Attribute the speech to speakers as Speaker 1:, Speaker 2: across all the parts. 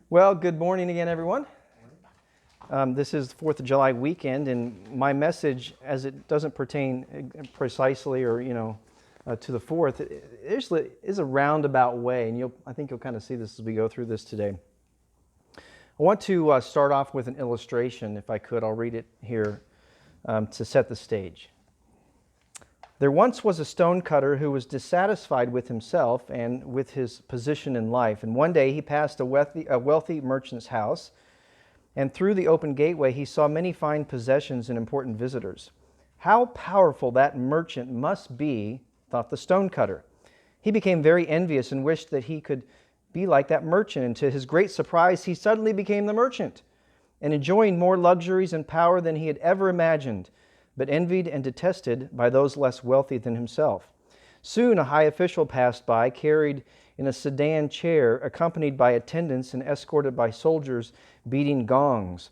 Speaker 1: Well, good morning again, everyone. This is the 4th of July weekend, and my message, as it doesn't pertain precisely or, to the 4th, is a roundabout way, and I think you'll kind of see this as we go through this today. I want to start off with an illustration, if I could. I'll read it here to set the stage. There once was a stonecutter who was dissatisfied with himself and with his position in life. And one day he passed a wealthy merchant's house, and through the open gateway he saw many fine possessions and important visitors. How powerful that merchant must be, thought the stonecutter. He became very envious and wished that he could be like that merchant. And to his great surprise, he suddenly became the merchant and enjoying more luxuries and power than he had ever imagined, but envied and detested by those less wealthy than himself. Soon a high official passed by, carried in a sedan chair, accompanied by attendants and escorted by soldiers beating gongs.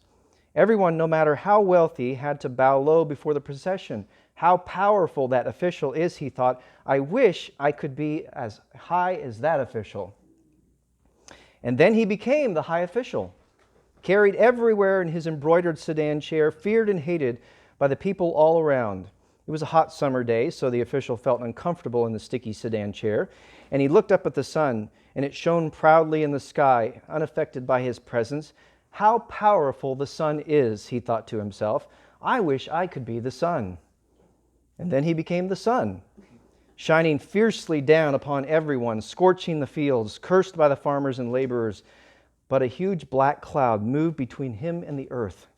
Speaker 1: Everyone, no matter how wealthy, had to bow low before the procession. How powerful that official is, he thought. I wish I could be as high as that official. And then he became the high official, carried everywhere in his embroidered sedan chair, feared and hated by the people all around. It was a hot summer day, so the official felt uncomfortable in the sticky sedan chair, and he looked up at the sun, and it shone proudly in the sky, unaffected by his presence. How powerful the sun is, he thought to himself. I wish I could be the sun. And then he became the sun, shining fiercely down upon everyone, scorching the fields, cursed by the farmers and laborers. But a huge black cloud moved between him and the earth,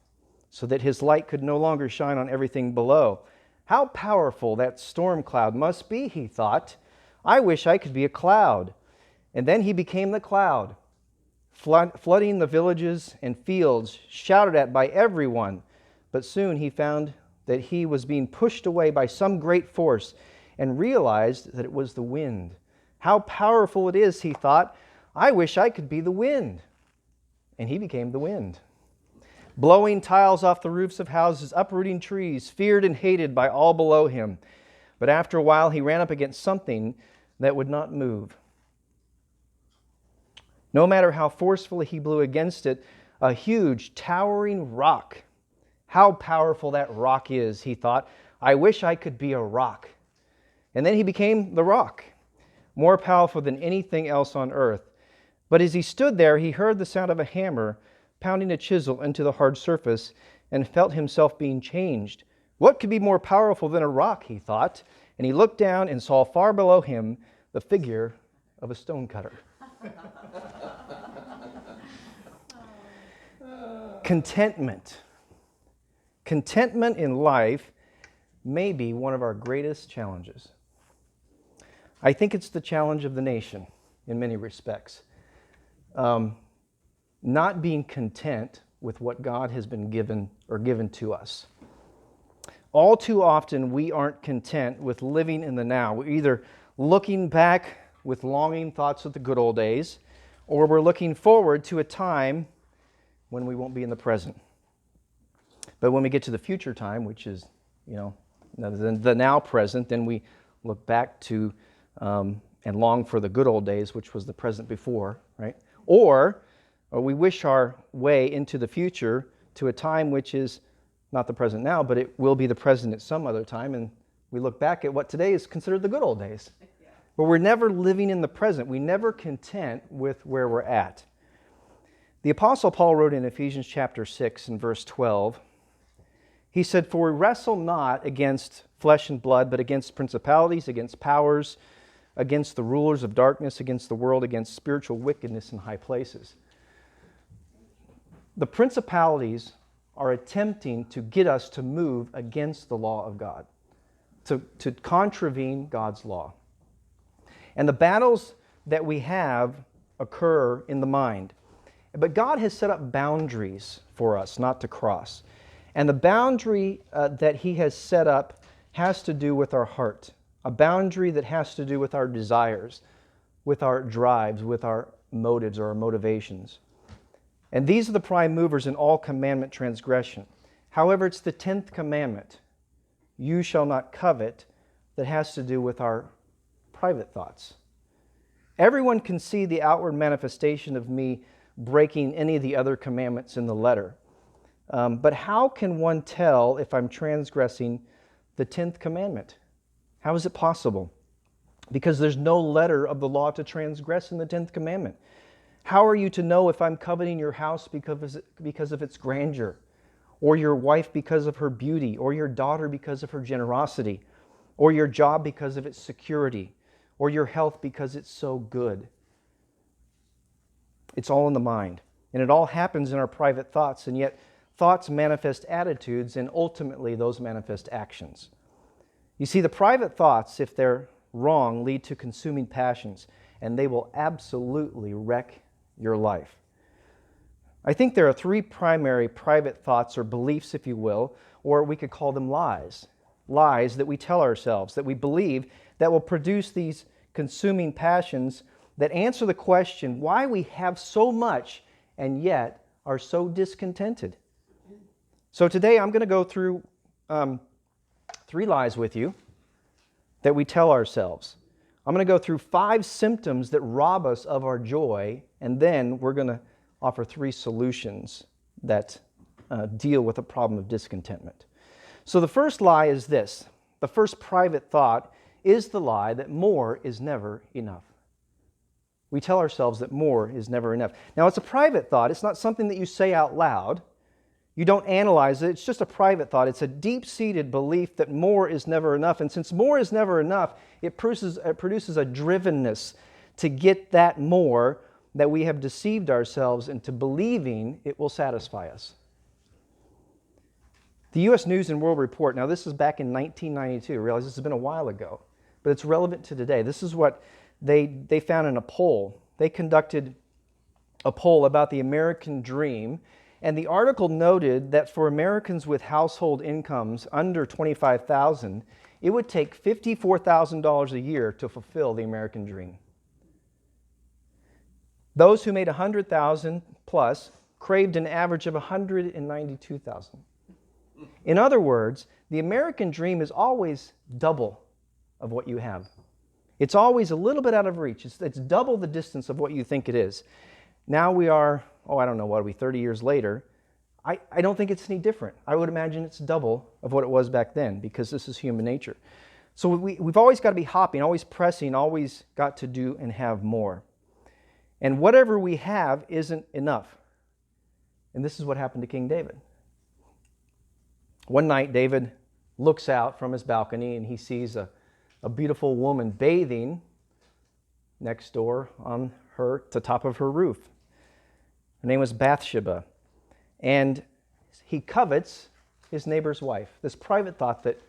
Speaker 1: so that his light could no longer shine on everything below. How powerful that storm cloud must be, he thought. I wish I could be a cloud. And then he became the cloud, flooding the villages and fields, shouted at by everyone. But soon he found that he was being pushed away by some great force and realized that it was the wind. How powerful it is, he thought. I wish I could be the wind. And he became the wind, blowing tiles off the roofs of houses, uprooting trees, feared and hated by all below him. But after a while, he ran up against something that would not move. No matter how forcefully he blew against it, a huge, towering rock. How powerful that rock is, he thought. I wish I could be a rock. And then he became the rock, more powerful than anything else on earth. But as he stood there, he heard the sound of a hammer pounding a chisel into the hard surface, and felt himself being changed. What could be more powerful than a rock, he thought, and he looked down and saw far below him the figure of a stonecutter. Contentment. Contentment in life may be one of our greatest challenges. I think it's the challenge of the nation in many respects. Not being content with what God has been given to us. All too often, we aren't content with living in the now. We're either looking back with longing thoughts of the good old days, or we're looking forward to a time when we won't be in the present. But when we get to the future time, which is, the now present, then we look back to and long for the good old days, which was the present before, right? Or we wish our way into the future to a time which is not the present now, but it will be the present at some other time, and we look back at what today is considered the good old days. But we're never living in the present. We never content with where we're at. The Apostle Paul wrote in Ephesians chapter 6 and verse 12, he said, "For we wrestle not against flesh and blood, but against principalities, against powers, against the rulers of darkness, against the world, against spiritual wickedness in high places." The principalities are attempting to get us to move against the law of God, to contravene God's law. And the battles that we have occur in the mind. But God has set up boundaries for us not to cross. And the boundary that He has set up has to do with our heart. A boundary that has to do with our desires, with our drives, with our motives or our motivations. And these are the prime movers in all commandment transgression. However, it's the 10th commandment, "You shall not covet," that has to do with our private thoughts. Everyone can see the outward manifestation of me breaking any of the other commandments in the letter. But how can one tell if I'm transgressing the 10th commandment? How is it possible? Because there's no letter of the law to transgress in the 10th commandment. How are you to know if I'm coveting your house because of its grandeur, or your wife because of her beauty, or your daughter because of her generosity, or your job because of its security, or your health because it's so good? It's all in the mind. And it all happens in our private thoughts, and yet thoughts manifest attitudes, and ultimately those manifest actions. You see, the private thoughts, if they're wrong, lead to consuming passions, and they will absolutely wreck your life. I think there are three primary private thoughts or beliefs, if you will, or we could call them lies. Lies that we tell ourselves, that we believe, that will produce these consuming passions that answer the question why we have so much and yet are so discontented. So today I'm going to go through three lies with you that we tell ourselves. I'm going to go through 5 symptoms that rob us of our joy, and then we're going to offer 3 solutions that deal with the problem of discontentment. So the first lie is this. The first private thought is the lie that more is never enough. We tell ourselves that more is never enough. Now, it's a private thought. It's not something that you say out loud. You don't analyze it. It's just a private thought. It's a deep-seated belief that more is never enough. And since more is never enough, it produces a drivenness to get that more that we have deceived ourselves into believing it will satisfy us. The U.S. News and World Report, now this is back in 1992. I realize this has been a while ago, but it's relevant to today. This is what they found in a poll. They conducted a poll about the American dream, and the article noted that for Americans with household incomes under $25,000, it would take $54,000 a year to fulfill the American dream. Those who made $100,000 plus craved an average of $192,000. In other words, the American dream is always double of what you have. It's always a little bit out of reach. It's double the distance of what you think it is. Now we are, I don't know, what are we, 30 years later? I don't think it's any different. I would imagine it's double of what it was back then, because this is human nature. So we've always got to be hopping, always pressing, always got to do and have more. And whatever we have isn't enough. And this is what happened to King David. One night, David looks out from his balcony and he sees a beautiful woman bathing next door on the top of her roof. Her name was Bathsheba. And he covets his neighbor's wife. This private thought that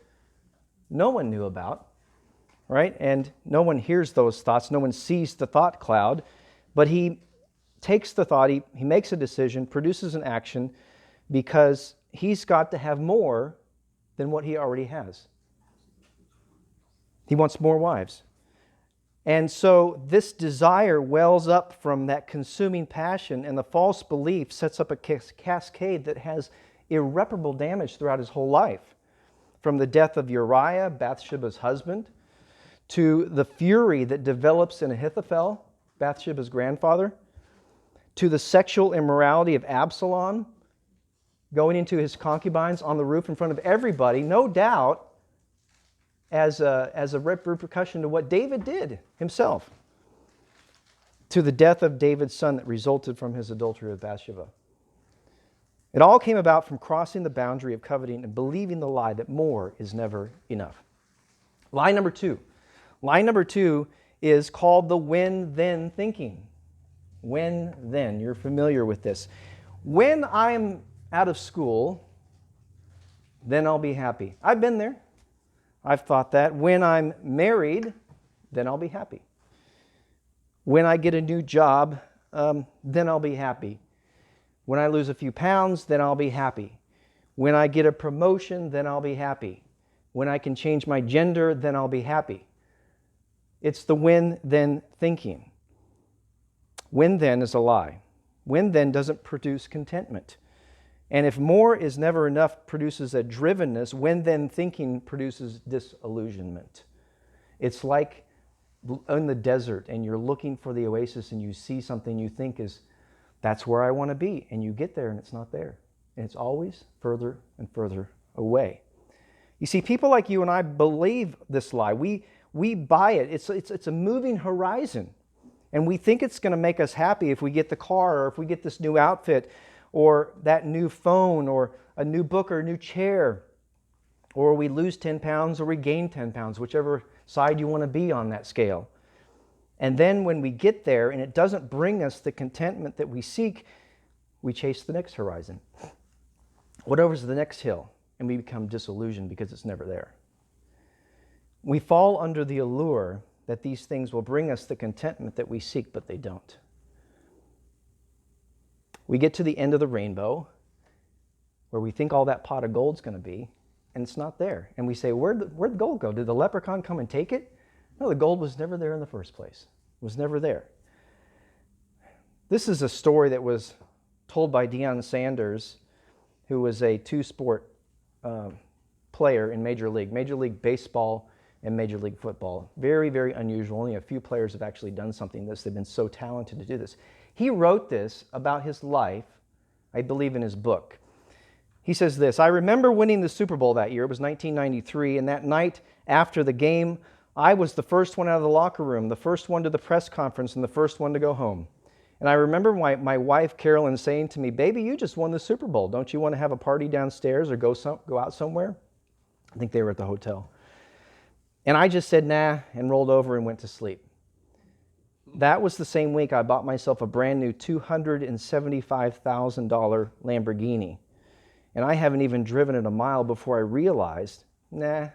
Speaker 1: no one knew about, right? And no one hears those thoughts. No one sees the thought cloud. But he takes the thought, he makes a decision, produces an action, because he's got to have more than what he already has. He wants more wives. And so this desire wells up from that consuming passion, and the false belief sets up a cascade that has irreparable damage throughout his whole life. From the death of Uriah, Bathsheba's husband, to the fury that develops in Ahithophel, Bathsheba's grandfather, to the sexual immorality of Absalom, going into his concubines on the roof in front of everybody, no doubt as a repercussion to what David did himself, to the death of David's son that resulted from his adultery with Bathsheba. It all came about from crossing the boundary of coveting and believing the lie that more is never enough. Lie number 2. Lie number 2 is called the when-then thinking. When-then. You're familiar with this. When I'm out of school, then I'll be happy. I've been there. I've thought that. When I'm married, then I'll be happy. When I get a new job, then I'll be happy. When I lose a few pounds, then I'll be happy. When I get a promotion, then I'll be happy. When I can change my gender, then I'll be happy. It's the when-then thinking. When-then is a lie. When-then doesn't produce contentment. And if more is never enough produces a drivenness, when-then thinking produces disillusionment. It's like in the desert and you're looking for the oasis and you see something you think is That's where I want to be. And you get there and it's not there. And it's always further and further away. You see, people like you and I believe this lie. We buy it. It's a moving horizon. And we think it's going to make us happy if we get the car or if we get this new outfit or that new phone or a new book or a new chair, or we lose 10 pounds or we gain 10 pounds, whichever side you want to be on that scale. And then when we get there and it doesn't bring us the contentment that we seek, we chase the next horizon. Whatever's the next hill, and we become disillusioned because it's never there. We fall under the allure that these things will bring us the contentment that we seek, but they don't. We get to the end of the rainbow, where we think all that pot of gold's going to be, and it's not there. And we say, where'd the gold go? Did the leprechaun come and take it? No, the gold was never there in the first place. It was never there. This is a story that was told by Deion Sanders, who was a two-sport player in Major League Baseball and Major League Football. Very, very unusual. Only a few players have actually done something like this. They've been so talented to do this. He wrote this about his life, I believe, in his book. He says this: I remember winning the Super Bowl that year. It was 1993, and that night after the game, I was the first one out of the locker room, the first one to the press conference, and the first one to go home. And I remember my wife, Carolyn, saying to me, baby, you just won the Super Bowl. Don't you want to have a party downstairs or go out somewhere? I think they were at the hotel. And I just said, nah, and rolled over and went to sleep. That was the same week I bought myself a brand new $275,000 Lamborghini. And I haven't even driven it a mile before I realized, nah,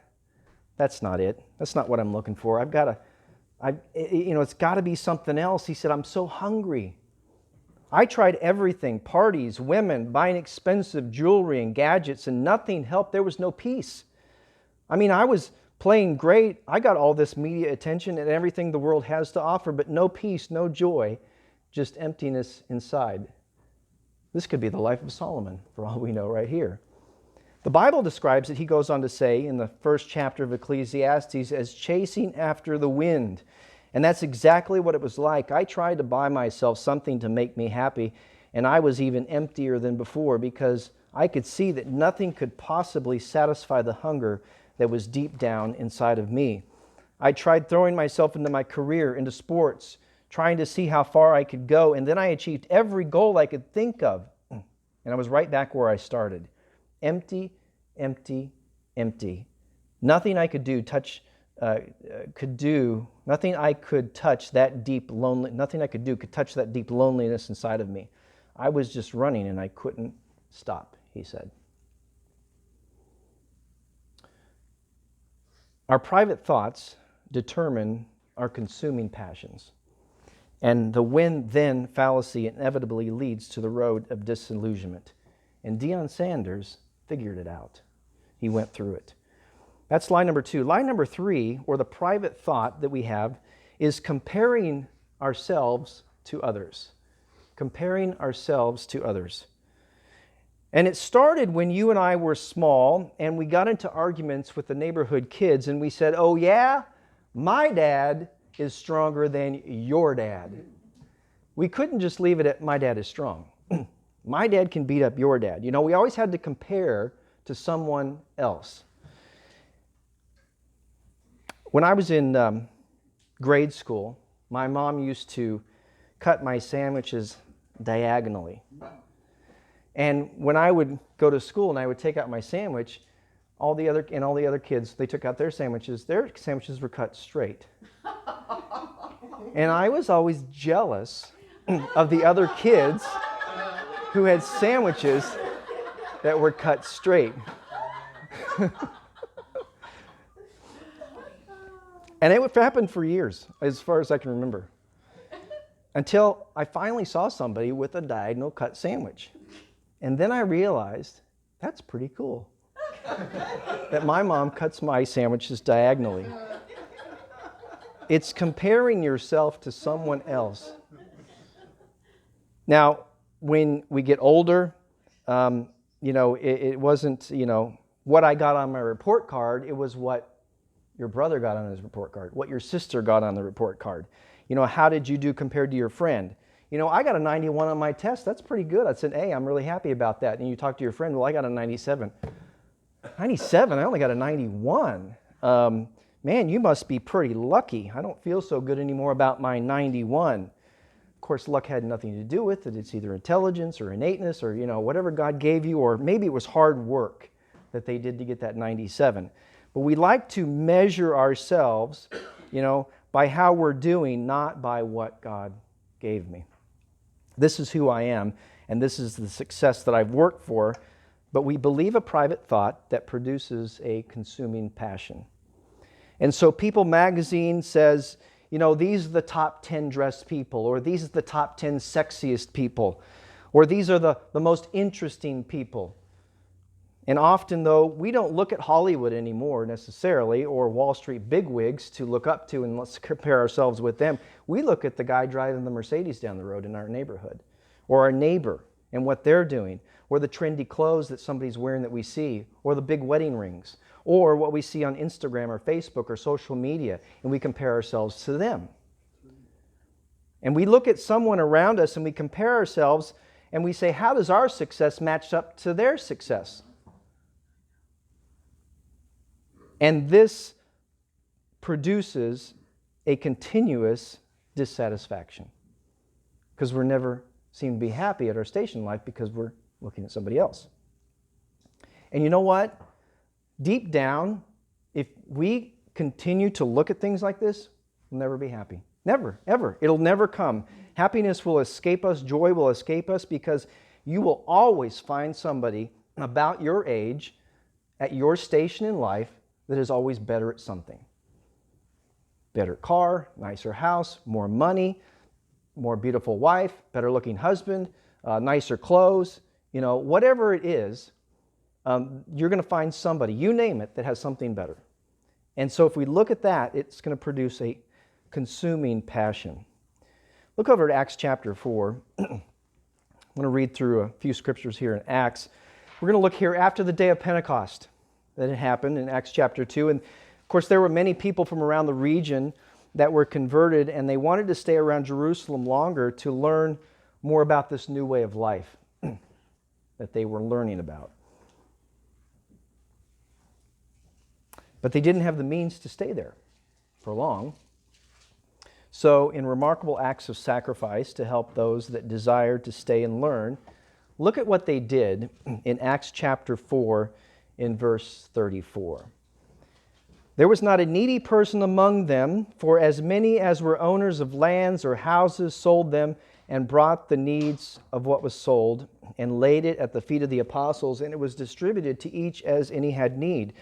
Speaker 1: that's not it. That's not what I'm looking for. It's got to be something else. He said, I'm so hungry. I tried everything, parties, women, buying expensive jewelry and gadgets, and nothing helped. There was no peace. I mean, I was playing great. I got all this media attention and everything the world has to offer, but no peace, no joy, just emptiness inside. This could be the life of Solomon, for all we know right here. The Bible describes it, he goes on to say in the first chapter of Ecclesiastes, as chasing after the wind. And that's exactly what it was like. I tried to buy myself something to make me happy, and I was even emptier than before because I could see that nothing could possibly satisfy the hunger that was deep down inside of me. I tried throwing myself into my career, into sports, trying to see how far I could go, and then I achieved every goal I could think of. And I was right back where I started. Empty, empty, empty. Nothing I could touch that deep loneliness inside of me. I was just running and I couldn't stop, he said. Our private thoughts determine our consuming passions. And the when-then fallacy inevitably leads to the road of disillusionment. And Deion Sanders figured it out. He went through it. That's lie number 2. Lie number 3, or the private thought that we have, is comparing ourselves to others. Comparing ourselves to others. And it started when you and I were small and we got into arguments with the neighborhood kids and we said, oh yeah, my dad is stronger than your dad. We couldn't just leave it at my dad is strong. My dad can beat up your dad. You know, we always had to compare to someone else. When I was in grade school, my mom used to cut my sandwiches diagonally. And when I would go to school and I would take out my sandwich, all the other kids, they took out their sandwiches were cut straight. And I was always jealous of the other kids who had sandwiches that were cut straight. And it happened for years, as far as I can remember. Until I finally saw somebody with a diagonal cut sandwich. And then I realized, that's pretty cool. That my mom cuts my sandwiches diagonally. It's comparing yourself to someone else. Now, when we get older, it wasn't, what I got on my report card. It was what your brother got on his report card, what your sister got on the report card. How did you do compared to your friend? I got a 91 on my test. That's pretty good. That's an A. I'm really happy about that. And you talk to your friend, well, I got a 97. 97? I only got a 91. Man, you must be pretty lucky. I don't feel so good anymore about my 91. Of course, luck had nothing to do with it. It's either intelligence or innateness or, whatever God gave you, or maybe it was hard work that they did to get that 97. But we like to measure ourselves, by how we're doing, not by what God gave me. This is who I am, and this is the success that I've worked for. But we believe a private thought that produces a consuming passion. And so People magazine says, these are the top 10 dressed people, or these are the top 10 sexiest people, or these are the most interesting people. And often, though, we don't look at Hollywood anymore necessarily, or Wall Street bigwigs to look up to and let's compare ourselves with them. We look at the guy driving the Mercedes down the road in our neighborhood, or our neighbor and what they're doing, or the trendy clothes that somebody's wearing that we see, or the big wedding rings, or what we see on Instagram or Facebook or social media, and we compare ourselves to them. And we look at someone around us and we compare ourselves and we say, how does our success match up to their success? And this produces a continuous dissatisfaction, because we're never seem to be happy at our station in life because we're looking at somebody else. And you know what? Deep down, if we continue to look at things like this, we'll never be happy. Never, ever. It'll never come. Happiness will escape us. Joy will escape us, because you will always find somebody about your age at your station in life that is always better at something. Better car, nicer house, more money, more beautiful wife, better looking husband, nicer clothes, whatever it is, you're going to find somebody, you name it, that has something better. And so if we look at that, it's going to produce a consuming passion. Look over at Acts chapter 4. I'm going to read through a few scriptures here in Acts. We're going to look here after the day of Pentecost that had happened in Acts chapter 2. And of course, there were many people from around the region that were converted, and they wanted to stay around Jerusalem longer to learn more about this new way of life that they were learning about. But they didn't have the means to stay there for long. So, in remarkable acts of sacrifice to help those that desired to stay and learn, look at what they did in Acts chapter 4 in verse 34. There was not a needy person among them, for as many as were owners of lands or houses sold them and brought the needs of what was sold and laid it at the feet of the apostles, and it was distributed to each as any had need.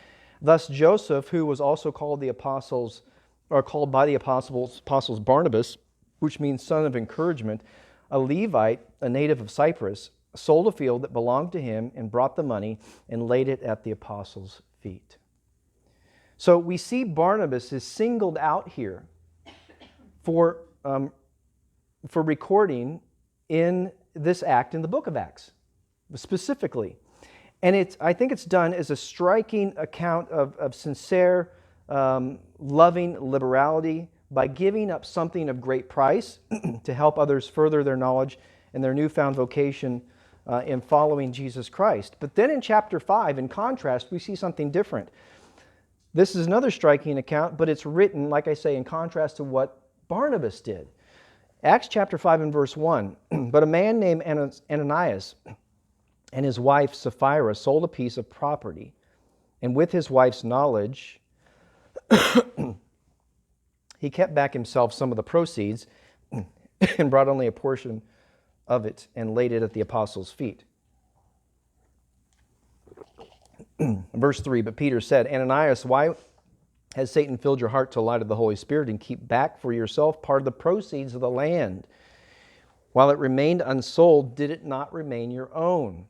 Speaker 1: Thus Joseph, who was also called by the apostles Barnabas, which means son of encouragement, a Levite, a native of Cyprus, sold a field that belonged to him and brought the money and laid it at the apostles' feet. So we see Barnabas is singled out here for recording in this act in the book of Acts, specifically. And I think it's done as a striking account of sincere, loving liberality by giving up something of great price to help others further their knowledge and their newfound vocation in following Jesus Christ. But then in chapter 5, in contrast, we see something different. This is another striking account, but it's written, like I say, in contrast to what Barnabas did. Acts chapter 5 and verse 1. But a man named Ananias and his wife Sapphira sold a piece of property, and with his wife's knowledge, he kept back himself some of the proceeds and brought only a portion of it and laid it at the apostles' feet. Verse 3, but Peter said, Ananias, why has Satan filled your heart to lie to the Holy Spirit and keep back for yourself part of the proceeds of the land? While it remained unsold, did it not remain your own?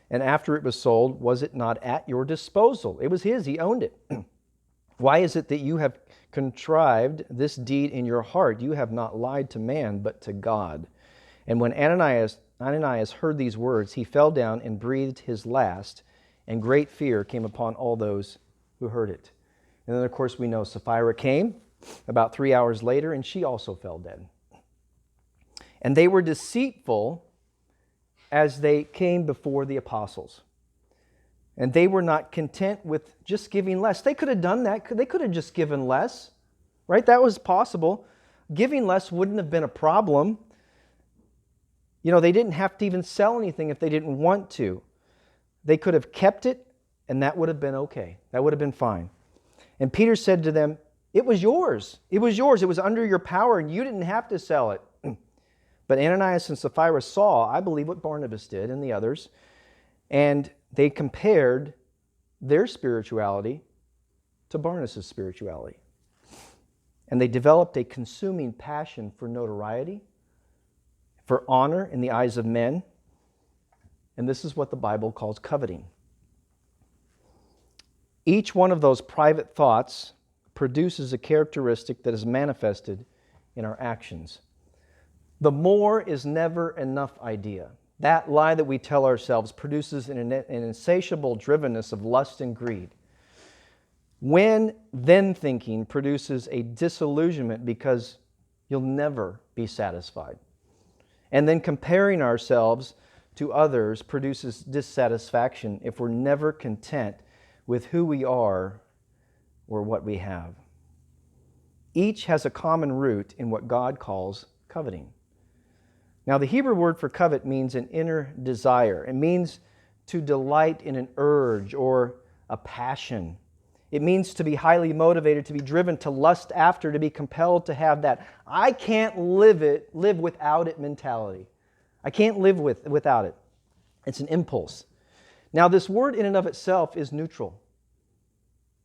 Speaker 1: And after it was sold, was it not at your disposal? It was his, he owned it. Why is it that you have contrived this deed in your heart? You have not lied to man, but to God. And when Ananias heard these words, he fell down and breathed his last, and great fear came upon all those who heard it. And then, of course, we know Sapphira came about 3 hours later, and she also fell dead. And they were deceitful as they came before the apostles. And they were not content with just giving less. They could have done that. They could have just given less, right? That was possible. Giving less wouldn't have been a problem. They didn't have to even sell anything if they didn't want to. They could have kept it, and that would have been okay. That would have been fine. And Peter said to them, it was yours. It was yours. It was under your power, and you didn't have to sell it. But Ananias and Sapphira saw, I believe, what Barnabas did and the others, and they compared their spirituality to Barnabas' spirituality. And they developed a consuming passion for notoriety, for honor in the eyes of men. And this is what the Bible calls coveting. Each one of those private thoughts produces a characteristic that is manifested in our actions. The more is never enough idea. That lie that we tell ourselves produces an insatiable drivenness of lust and greed. When then thinking produces a disillusionment because you'll never be satisfied. And then comparing ourselves to others produces dissatisfaction if we're never content with who we are or what we have. Each has a common root in what God calls coveting. Now, the Hebrew word for covet means an inner desire. It means to delight in an urge or a passion. It means to be highly motivated, to be driven, to lust after, to be compelled to have that I can't live without it mentality. I can't live without it. It's an impulse. Now, this word in and of itself is neutral.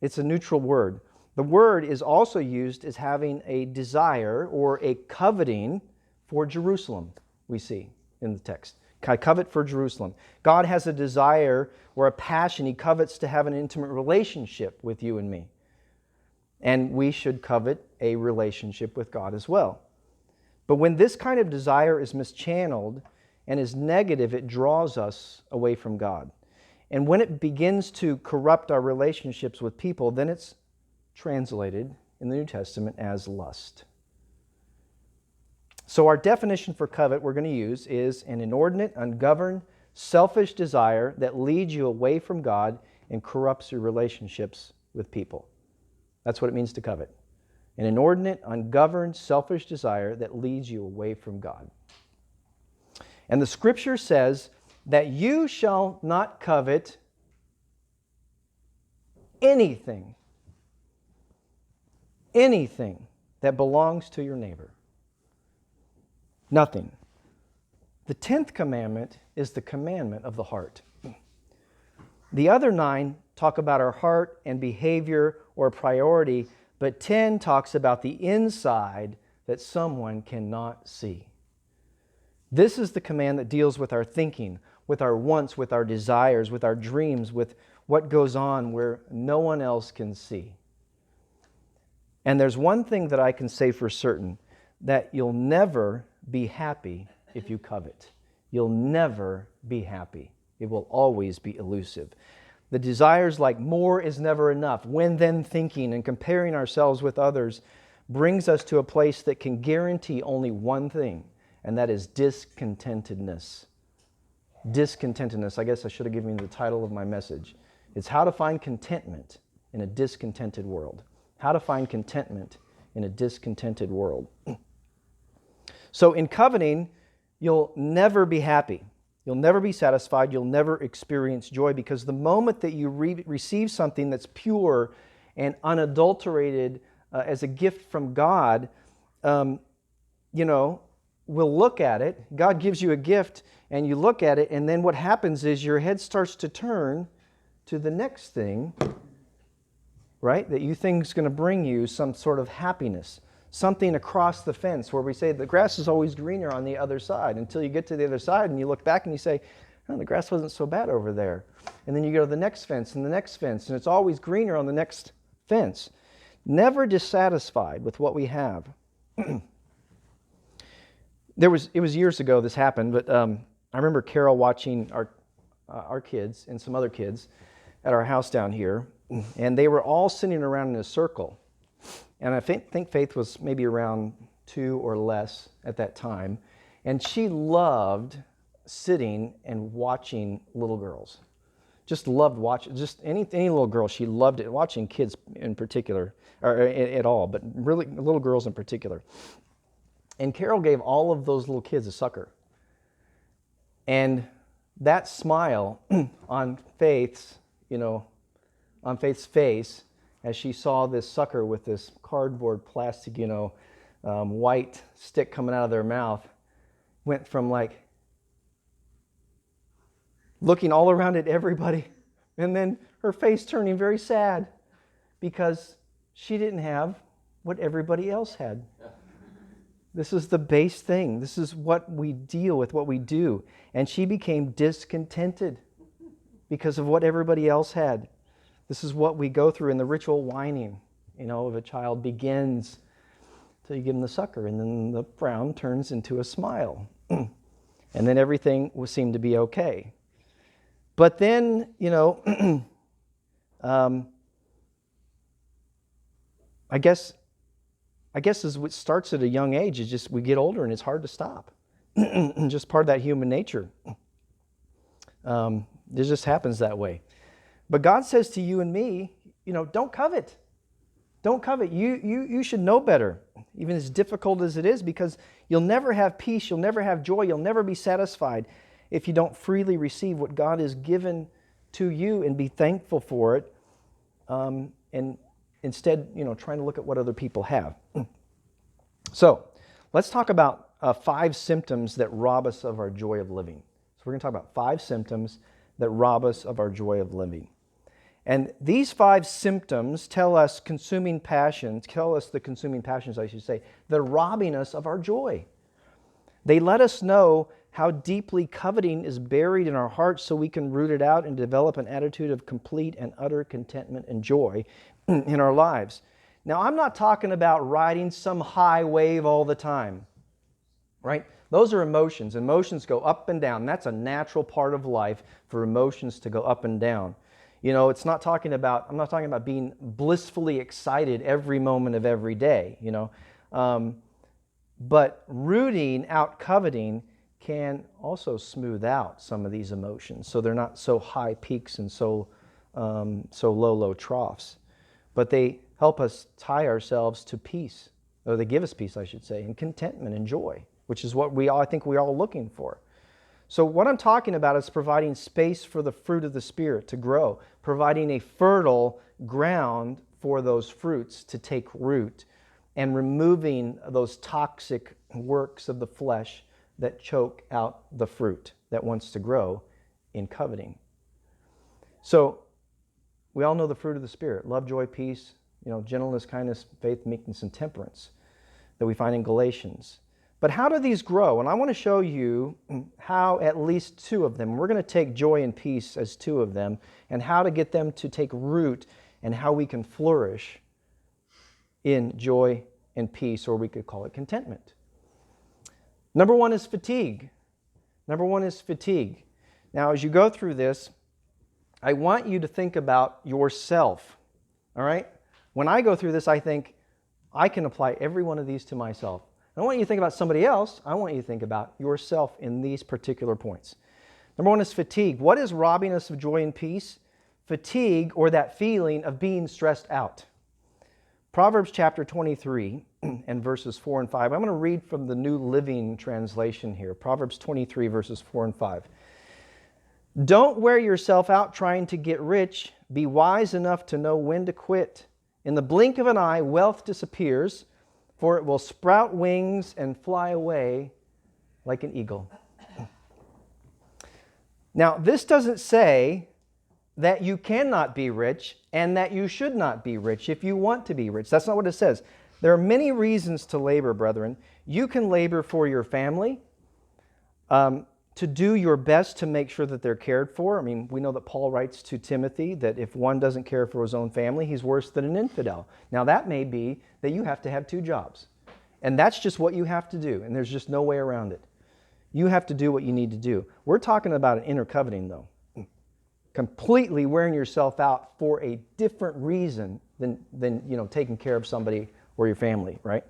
Speaker 1: It's a neutral word. The word is also used as having a desire or a coveting for Jerusalem, we see in the text. I covet for Jerusalem. God has a desire or a passion. He covets to have an intimate relationship with you and me. And we should covet a relationship with God as well. But when this kind of desire is mischanneled and is negative, it draws us away from God. And when it begins to corrupt our relationships with people, then it's translated in the New Testament as lust. So our definition for covet we're going to use is an inordinate, ungoverned, selfish desire that leads you away from God and corrupts your relationships with people. That's what it means to covet. An inordinate, ungoverned, selfish desire that leads you away from God. And the Scripture says that you shall not covet anything that belongs to your neighbor. Nothing. The 10th commandment is the commandment of the heart. The other 9 talk about our heart and behavior or priority, but 10 talks about the inside that someone cannot see. This is the command that deals with our thinking, with our wants, with our desires, with our dreams, with what goes on where no one else can see. And there's one thing that I can say for certain, that you'll never be happy if you covet. You'll never be happy. It will always be elusive. The desires like more is never enough, when then thinking and comparing ourselves with others brings us to a place that can guarantee only one thing, and that is discontentedness. Discontentedness. I guess I should have given you the title of my message. It's how to find contentment in a discontented world. How to find contentment in a discontented world. So in coveting, you'll never be happy. You'll never be satisfied. You'll never experience joy, because the moment that you receive something that's pure and unadulterated as a gift from God, we'll look at it. God gives you a gift and you look at it, and then what happens is your head starts to turn to the next thing, right? That you think is going to bring you some sort of happiness. Something across the fence where we say the grass is always greener on the other side, until you get to the other side and you look back and you say, oh, the grass wasn't so bad over there. And then you go to the next fence and the next fence, and it's always greener on the next fence. Never dissatisfied with what we have. It was years ago this happened, but I remember Carol watching our kids and some other kids at our house down here, and they were all sitting around in a circle. And I think Faith was maybe around 2 or less at that time. And she loved sitting and watching little girls. Just loved watching, just any little girl, she loved it. Watching kids in particular, or at all, but really little girls in particular. And Carol gave all of those little kids a sucker. And that smile on Faith's, on Faith's face as she saw this sucker with this cardboard plastic, white stick coming out of their mouth, went from like looking all around at everybody, and then her face turning very sad because she didn't have what everybody else had. This is the base thing. This is what we deal with, what we do. And she became discontented because of what everybody else had. This is what we go through in the ritual whining, of a child begins till you give them the sucker, and then the frown turns into a smile. And then everything will seem to be okay. But then, I guess as it starts at a young age, it's just we get older and it's hard to stop. Just part of that human nature. It just happens that way. But God says to you and me, don't covet. Don't covet. You should know better, even as difficult as it is, because you'll never have peace, you'll never have joy, you'll never be satisfied if you don't freely receive what God has given to you and be thankful for it, and instead, trying to look at what other people have. So, let's talk about 5 symptoms that rob us of our joy of living. So we're going to talk about 5 symptoms that rob us of our joy of living. And these 5 symptoms tell us the consuming passions, that are robbing us of our joy. They let us know how deeply coveting is buried in our hearts so we can root it out and develop an attitude of complete and utter contentment and joy in our lives. Now, I'm not talking about riding some high wave all the time, right? Those are emotions. Emotions go up and down. That's a natural part of life for emotions to go up and down. I'm not talking about being blissfully excited every moment of every day, But rooting out coveting can also smooth out some of these emotions, so they're not so high peaks and so low troughs. But they help us tie ourselves to peace, or they give us peace, I should say, and contentment and joy, which is what I think we're all looking for. So what I'm talking about is providing space for the fruit of the Spirit to grow, providing a fertile ground for those fruits to take root, and removing those toxic works of the flesh that choke out the fruit that wants to grow in coveting. So we all know the fruit of the Spirit: love, joy, peace, gentleness, kindness, faith, meekness, and temperance that we find in Galatians. But how do these grow? And I want to show you how at least 2 of them, we're going to take joy and peace as 2 of them, and how to get them to take root and how we can flourish in joy and peace, or we could call it contentment. Number 1 is fatigue. Now, as you go through this, I want you to think about yourself, all right? When I go through this, I think I can apply every one of these to myself. I don't want you to think about somebody else. I want you to think about yourself in these particular points. Number 1 is fatigue. What is robbing us of joy and peace? Fatigue, or that feeling of being stressed out. Proverbs chapter 23 and verses 4 and 5. I'm going to read from the New Living Translation here. Proverbs 23 verses 4 and 5. Don't wear yourself out trying to get rich. Be wise enough to know when to quit. In the blink of an eye, wealth disappears, for it will sprout wings and fly away like an eagle. Now, this doesn't say that you cannot be rich and that you should not be rich if you want to be rich. That's not what it says. There are many reasons to labor, brethren. You can labor for your family, to do your best to make sure that they're cared for. I mean, we know that Paul writes to Timothy that if one doesn't care for his own family, he's worse than an infidel. Now, that may be that you have to have 2 jobs. And that's just what you have to do, and there's just no way around it. You have to do what you need to do. We're talking about an inner coveting, though. Completely wearing yourself out for a different reason than taking care of somebody or your family, right?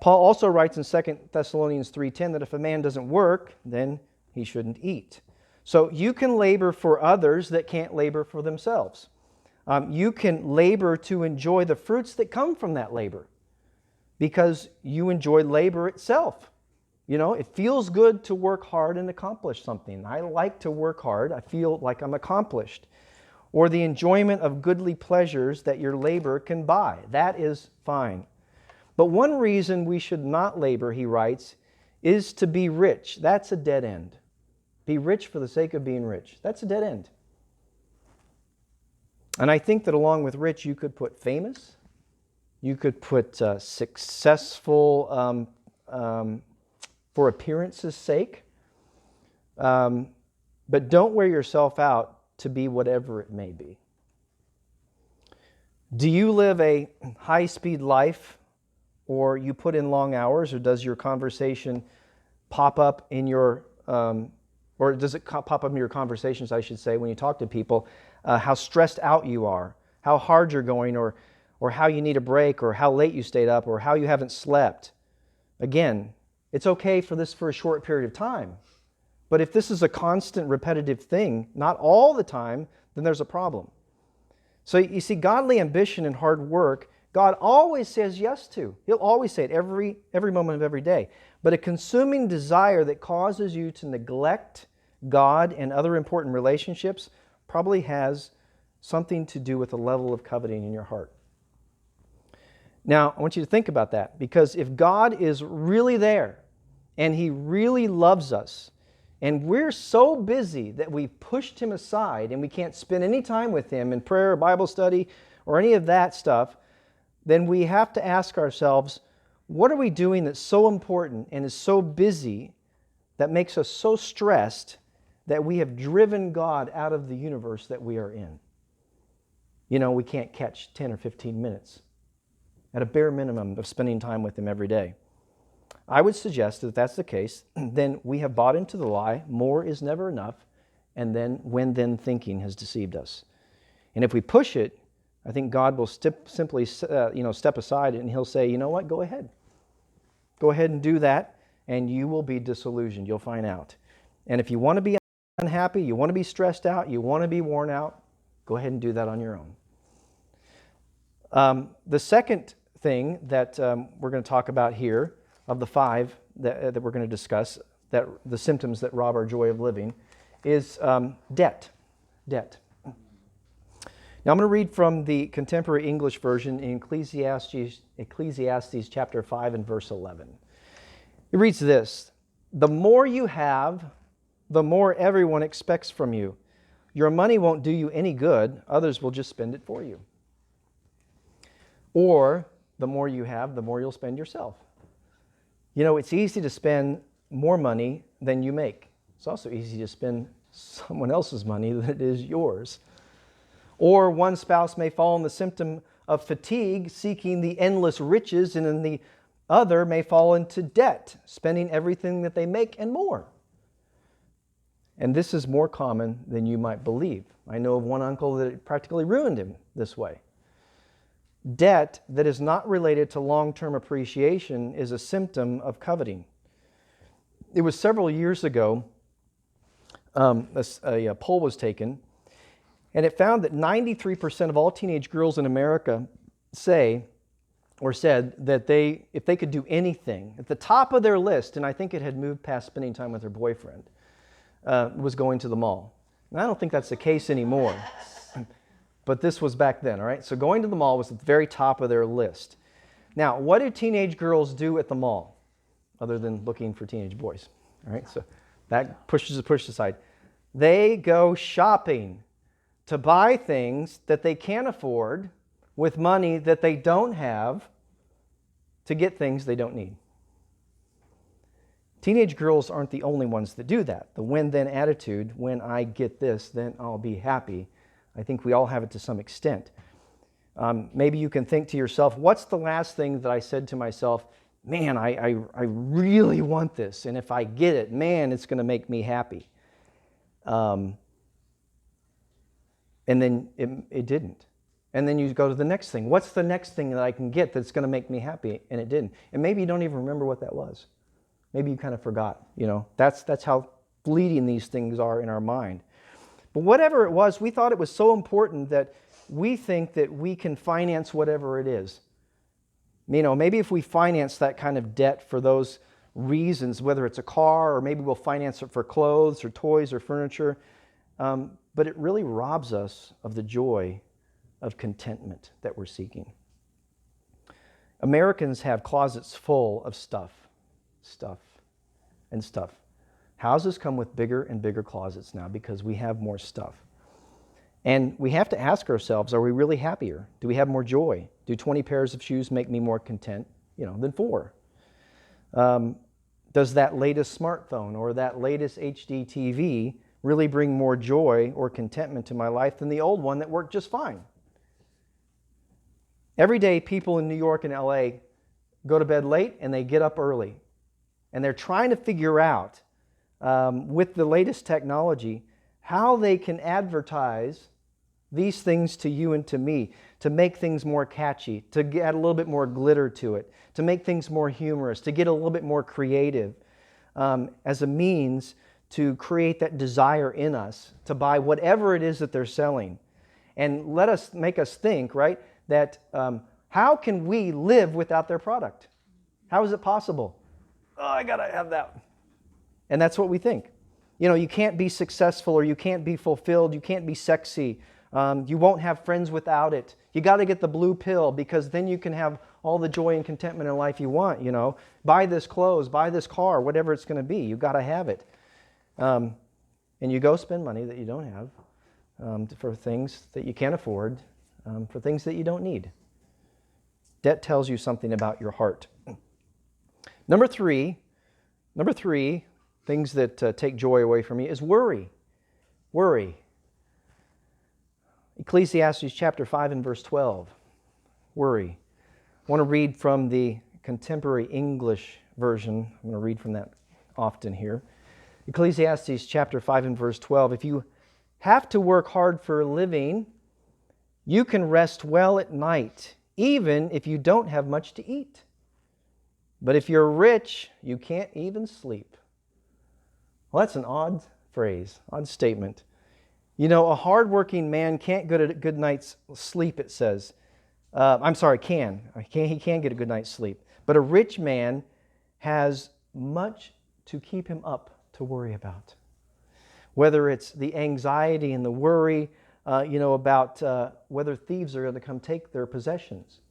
Speaker 1: Paul also writes in 2 Thessalonians 3:10 that if a man doesn't work, then he shouldn't eat. So you can labor for others that can't labor for themselves. You can labor to enjoy the fruits that come from that labor because you enjoy labor itself. You know, it feels good to work hard and accomplish something. I like to work hard. I feel like I'm accomplished. Or the enjoyment of goodly pleasures that your labor can buy. That is fine. But one reason we should not labor, he writes, is to be rich. That's a dead end. Be rich for the sake of being rich. That's a dead end. And I think that along with rich, you could put famous. You could put successful for appearance's sake. But don't wear yourself out to be whatever it may be. Do you live a high-speed life, or you put in long hours, or does your conversation pop up in your, or does it pop up in your conversations, I should say, when you talk to people, how stressed out you are, how hard you're going, or how you need a break, or how late you stayed up, or how you haven't slept? Again, it's okay for this for a short period of time. But if this is a constant repetitive thing, not all the time, then there's a problem. So you see, godly ambition and hard work, God always says yes to. He'll always say it every moment of every day. But a consuming desire that causes you to neglect God and other important relationships probably has something to do with a level of coveting in your heart. Now, I want you to think about that, because if God is really there and He really loves us, and we're so busy that we've pushed Him aside and we can't spend any time with Him in prayer or Bible study or any of that stuff, then we have to ask ourselves, what are we doing that's so important and is so busy that makes us so stressed that we have driven God out of the universe that we are in? You know, we can't catch 10 or 15 minutes at a bare minimum of spending time with Him every day. I would suggest that if that's the case, then we have bought into the lie, more is never enough, and then when then thinking has deceived us. And if we push it, I think God will simply step aside and He'll say, you know what, go ahead. Go ahead and do that, and you will be disillusioned. You'll find out. And if you want to be unhappy, you want to be stressed out, you want to be worn out, go ahead and do that on your own. The second thing that we're going to talk about here, of the 5 that we're going to discuss, that the symptoms that rob our joy of living, is debt. Debt. Now I'm going to read from the Contemporary English Version in Ecclesiastes chapter 5 and verse 11. It reads this: "The more you have, the more everyone expects from you. Your money won't do you any good. Others will just spend it for you." Or, the more you have, the more you'll spend yourself. You know, it's easy to spend more money than you make. It's also easy to spend someone else's money than it is yours. Or one spouse may fall in the symptom of fatigue, seeking the endless riches, and then the other may fall into debt, spending everything that they make and more. And this is more common than you might believe. I know of one uncle that it practically ruined him this way. Debt that is not related to long-term appreciation is a symptom of coveting. It was several years ago, a poll was taken, and it found that 93% of all teenage girls in America said that if they could do anything, at the top of their list, and I think it had moved past spending time with their boyfriend, was going to the mall. And I don't think that's the case anymore. But this was back then, all right? So going to the mall was at the very top of their list. Now, what do teenage girls do at the mall other than looking for teenage boys? All right, so that pushed aside. They go shopping to buy things that they can't afford with money that they don't have to get things they don't need. Teenage girls aren't the only ones that do that. The when-then attitude, when I get this, then I'll be happy. I think we all have it to some extent. Maybe you can think to yourself, what's the last thing that I said to myself, man, I really want this, and if I get it, man, it's going to make me happy. And then it didn't. And then you go to the next thing. What's the next thing that I can get that's going to make me happy? And it didn't. And maybe you don't even remember what that was. Maybe you kind of forgot. That's how fleeting these things are in our mind. But whatever it was, we thought it was so important that we think that we can finance whatever it is. Maybe if we finance that kind of debt for those reasons, whether it's a car or maybe we'll finance it for clothes or toys or furniture, but it really robs us of the joy of contentment that we're seeking. Americans have closets full of stuff. Houses come with bigger and bigger closets now because we have more stuff. And we have to ask ourselves, are we really happier? Do we have more joy? Do 20 pairs of shoes make me more content, than 4? Does that latest smartphone or that latest HD TV really bring more joy or contentment to my life than the old one that worked just fine? Every day, people in New York and LA go to bed late and they get up early. And they're trying to figure out, with the latest technology, how they can advertise these things to you and to me, to make things more catchy, to add a little bit more glitter to it, to make things more humorous, to get a little bit more creative, as a means to create that desire in us to buy whatever it is that they're selling. And make us think, right, that how can we live without their product? How is it possible? Oh, I gotta have that. And that's what we think. You can't be successful, or you can't be fulfilled, you can't be sexy. You won't have friends without it. You got to get the blue pill because then you can have all the joy and contentment in life you want. Buy this clothes, buy this car, whatever it's going to be. You got to have it. And you go spend money that you don't have for things that you can't afford, for things that you don't need. Debt tells you something about your heart. Number three, things that take joy away from you is worry. Worry. Ecclesiastes chapter 5 and verse 12. Worry. I want to read from the contemporary English version. I'm going to read from that often here. Ecclesiastes chapter 5 and verse 12. If you have to work hard for a living, you can rest well at night, even if you don't have much to eat. But if you're rich, you can't even sleep. Well, that's an odd phrase, odd statement. A hardworking man can't get a good night's sleep, it says. Can. He can get a good night's sleep. But a rich man has much to keep him up to worry about. Whether it's the anxiety and the worry, about whether thieves are going to come take their possessions.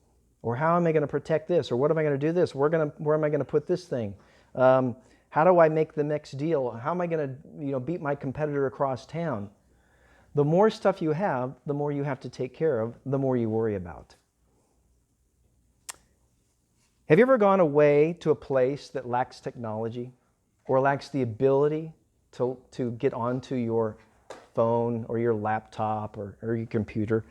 Speaker 1: Or how am I going to protect this? Or what am I going to do this? Where am I going to put this thing? How do I make the next deal? How am I going to beat my competitor across town? The more stuff you have, the more you have to take care of, the more you worry about. Have you ever gone away to a place that lacks technology or lacks the ability to get onto your phone or your laptop or your computer?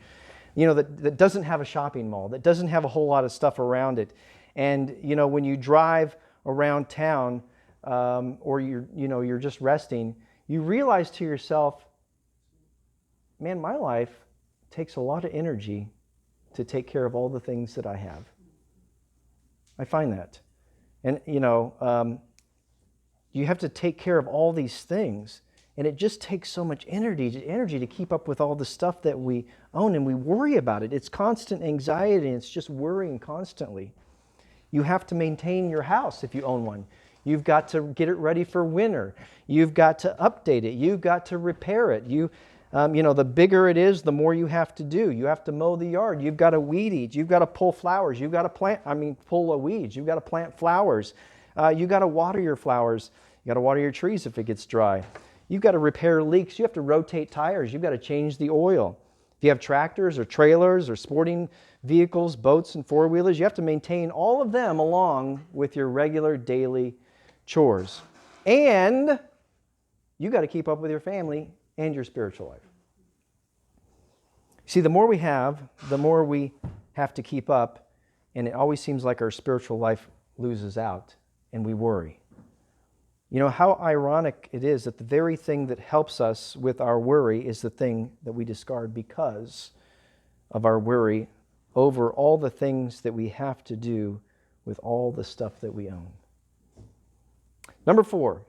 Speaker 1: That doesn't have a shopping mall, that doesn't have a whole lot of stuff around it. And, when you drive around town or you're just resting, you realize to yourself, man, my life takes a lot of energy to take care of all the things that I have. I find that. And, you have to take care of all these things. And it just takes so much energy to keep up with all the stuff that we own, and we worry about it. It's constant anxiety, and it's just worrying constantly. You have to maintain your house if you own one. You've got to get it ready for winter. You've got to update it. You've got to repair it. The bigger it is, the more you have to do. You have to mow the yard. You've got to weed eat. You've got to pull flowers. You've got to pull weeds. You've got to plant flowers. You've got to water your flowers. You've got to water your trees if it gets dry. You've got to repair leaks. You have to rotate tires. You've got to change the oil. If you have tractors or trailers or sporting vehicles, boats and four-wheelers, you have to maintain all of them along with your regular daily chores. And you got to keep up with your family and your spiritual life. See, the more we have, the more we have to keep up, and it always seems like our spiritual life loses out, and we worry. How ironic it is that the very thing that helps us with our worry is the thing that we discard because of our worry over all the things that we have to do with all the stuff that we own. Number four.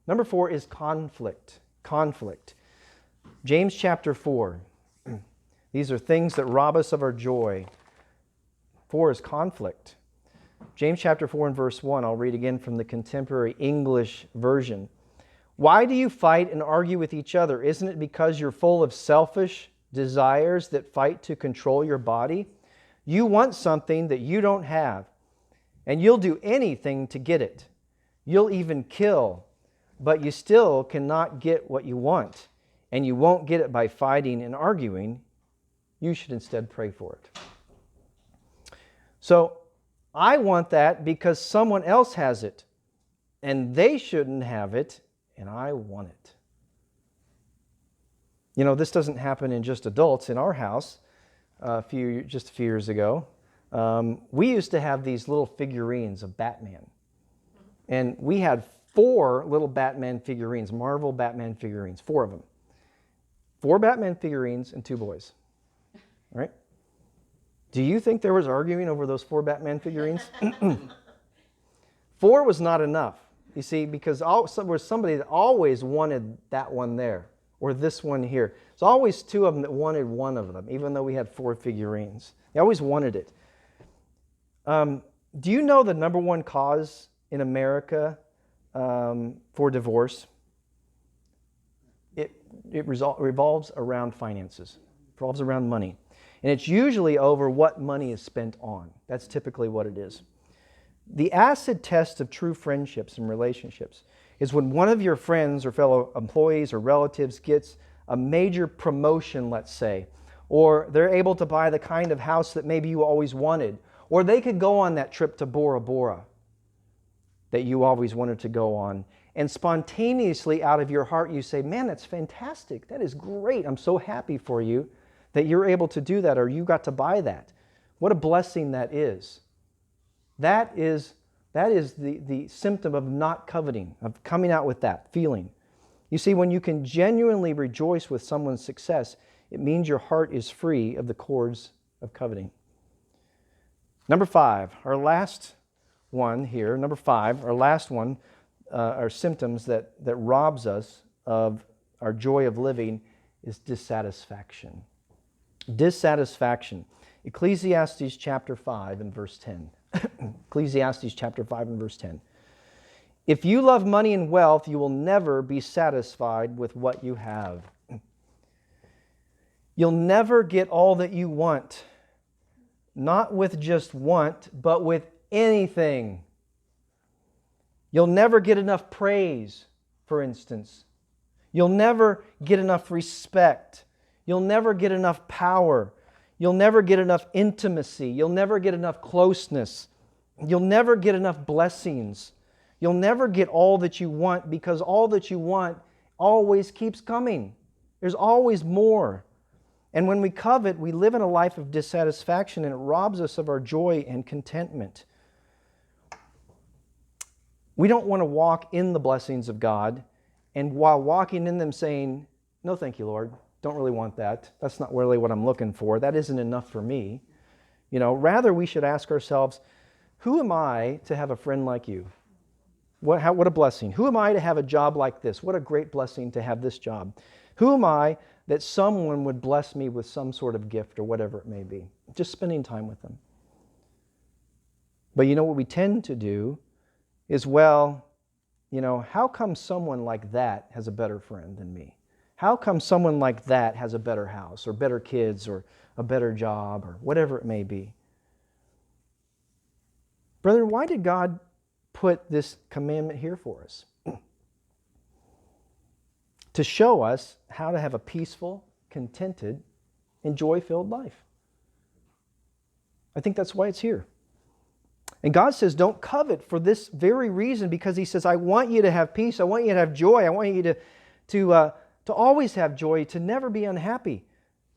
Speaker 1: Number four is conflict. Conflict. James chapter 4. These are things that rob us of our joy. 4 is conflict. James chapter 4 and verse 1, I'll read again from the Contemporary English Version. Why do you fight and argue with each other? Isn't it because you're full of selfish desires that fight to control your body? You want something that you don't have, and you'll do anything to get it. You'll even kill, but you still cannot get what you want, and you won't get it by fighting and arguing. You should instead pray for it. So, I want that because someone else has it, and they shouldn't have it, and I want it. You know, this doesn't happen in just adults. In our house, just a few years ago, we used to have these little figurines of Batman. And we had 4 little Batman figurines, Marvel Batman figurines, 4 of them. 4 Batman figurines and 2 boys. All right? Do you think there was arguing over those 4 Batman figurines? 4 was not enough. You see, because there was somebody that always wanted that one there, or this one here. There's always 2 of them that wanted one of them, even though we had 4 figurines. They always wanted it. Do you know the number one cause in America for divorce? It revolves around finances. It revolves around money. And it's usually over what money is spent on. That's typically what it is. The acid test of true friendships and relationships is when one of your friends or fellow employees or relatives gets a major promotion, let's say, or they're able to buy the kind of house that maybe you always wanted, or they could go on that trip to Bora Bora that you always wanted to go on, and spontaneously out of your heart you say, man, that's fantastic, that is great, I'm so happy for you that you're able to do that, or you got to buy that. What a blessing that is. That is the symptom of not coveting, of coming out with that feeling. You see, when you can genuinely rejoice with someone's success, it means your heart is free of the cords of coveting. Number 5, our last one here, number 5, our last one, are symptoms that robs us of our joy of living is dissatisfaction. Dissatisfaction. Ecclesiastes chapter 5 and verse 10. Ecclesiastes chapter 5 and verse 10. If you love money and wealth, you will never be satisfied with what you have. You'll never get all that you want. Not with just want, but with anything. You'll never get enough praise, for instance. You'll never get enough respect. You'll never get enough power. You'll never get enough intimacy. You'll never get enough closeness. You'll never get enough blessings. You'll never get all that you want because all that you want always keeps coming. There's always more. And when we covet, we live in a life of dissatisfaction and it robs us of our joy and contentment. We don't want to walk in the blessings of God and while walking in them saying, no thank you, Lord. Don't really want that. That's not really what I'm looking for. That isn't enough for me. You know, rather we should ask ourselves, who am I to have a friend like you? What a blessing. Who am I to have a job like this? What a great blessing to have this job. Who am I that someone would bless me with some sort of gift or whatever it may be? Just spending time with them. But you know what we tend to do is, well, you know, how come someone like that has a better friend than me? How come someone like that has a better house or better kids or a better job or whatever it may be? Brother, why did God put this commandment here for us? To show us how to have a peaceful, contented, and joy-filled life. I think that's why it's here. And God says don't covet for this very reason, because He says, I want you to have peace, I want you to have joy, I want you to always have joy, to never be unhappy.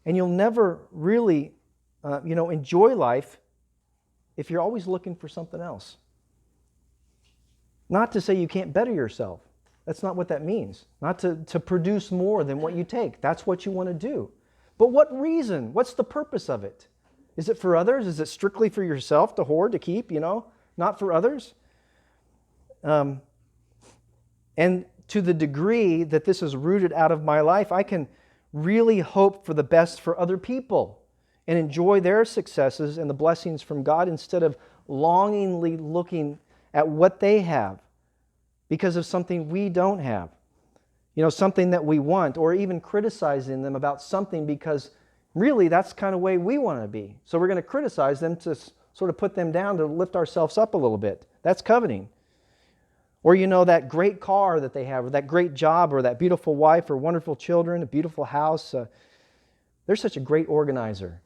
Speaker 1: And you'll never really enjoy life if you're always looking for something else. Not to say you can't better yourself. That's not what that means. Not to produce more than what you take. That's what you want to do. But what reason? What's the purpose of it? Is it for others? Is it strictly for yourself to hoard, to keep, not for others? And to the degree that this is rooted out of my life, I can really hope for the best for other people and enjoy their successes and the blessings from God instead of longingly looking at what they have because of something we don't have. Something that we want, or even criticizing them about something because really that's kind of the way we want to be. So we're going to criticize them to sort of put them down to lift ourselves up a little bit. That's coveting. Or that great car that they have, or that great job, or that beautiful wife, or wonderful children, a beautiful house. They're such a great organizer.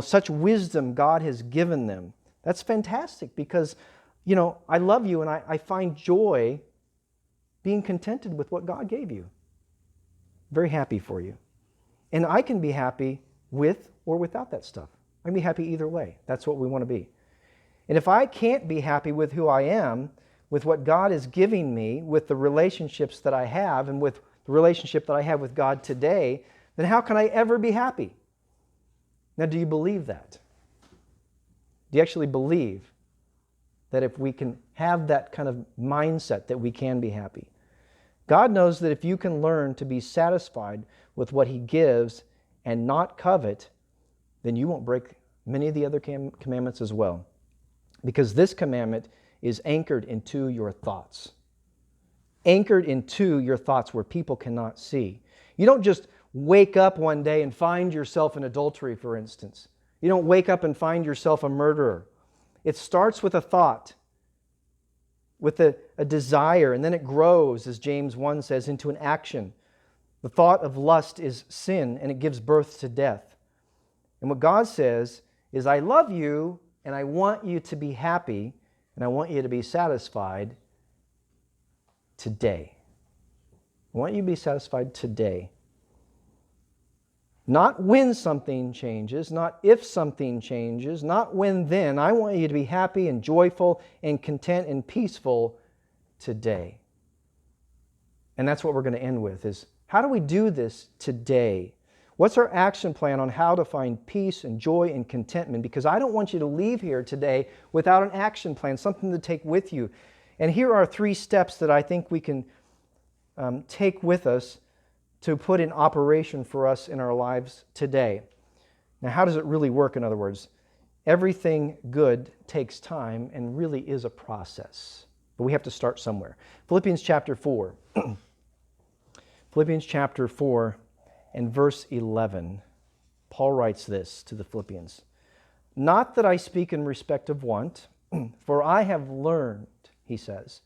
Speaker 1: Such wisdom God has given them. That's fantastic because, I love you and I find joy being contented with what God gave you. Very happy for you. And I can be happy with or without that stuff. I can be happy either way. That's what we want to be. And if I can't be happy with who I am, with what God is giving me, with the relationships that I have, and with the relationship that I have with God today, then how can I ever be happy? Now, do you believe that? Do you actually believe that if we can have that kind of mindset that we can be happy? God knows that if you can learn to be satisfied with what He gives and not covet, then you won't break many of the other commandments as well. Because this commandment is anchored into your thoughts. Anchored into your thoughts where people cannot see. You don't just wake up one day and find yourself in adultery, for instance. You don't wake up and find yourself a murderer. It starts with a thought, with a desire, and then it grows, as James 1 says, into an action. The thought of lust is sin, and it gives birth to death. And what God says is, I love you, and I want you to be happy, and I want you to be satisfied today. I want you to be satisfied today. Not when something changes, not if something changes, not when then. I want you to be happy and joyful and content and peaceful today. And that's what we're going to end with, is how do we do this today? What's our action plan on how to find peace and joy and contentment? Because I don't want you to leave here today without an action plan, something to take with you. And here are 3 steps that I think we can take with us to put in operation for us in our lives today. Now, how does it really work, in other words? Everything good takes time and really is a process. But we have to start somewhere. Philippians chapter 4. Philippians chapter 4 and verse 11. Paul writes this to the Philippians. Not that I speak in respect of want, for I have learned, he says,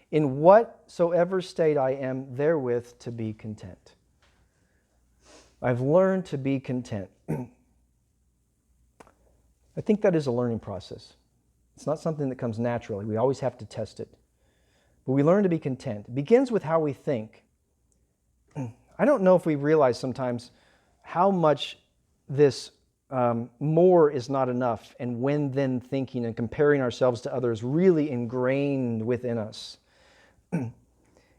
Speaker 1: in whatsoever state I am therewith to be content. I've learned to be content. I think that is a learning process. It's not something that comes naturally. We always have to test it. But we learn to be content. It begins with how we think. I don't know if we realize sometimes how much this more is not enough and when then thinking and comparing ourselves to others really ingrained within us.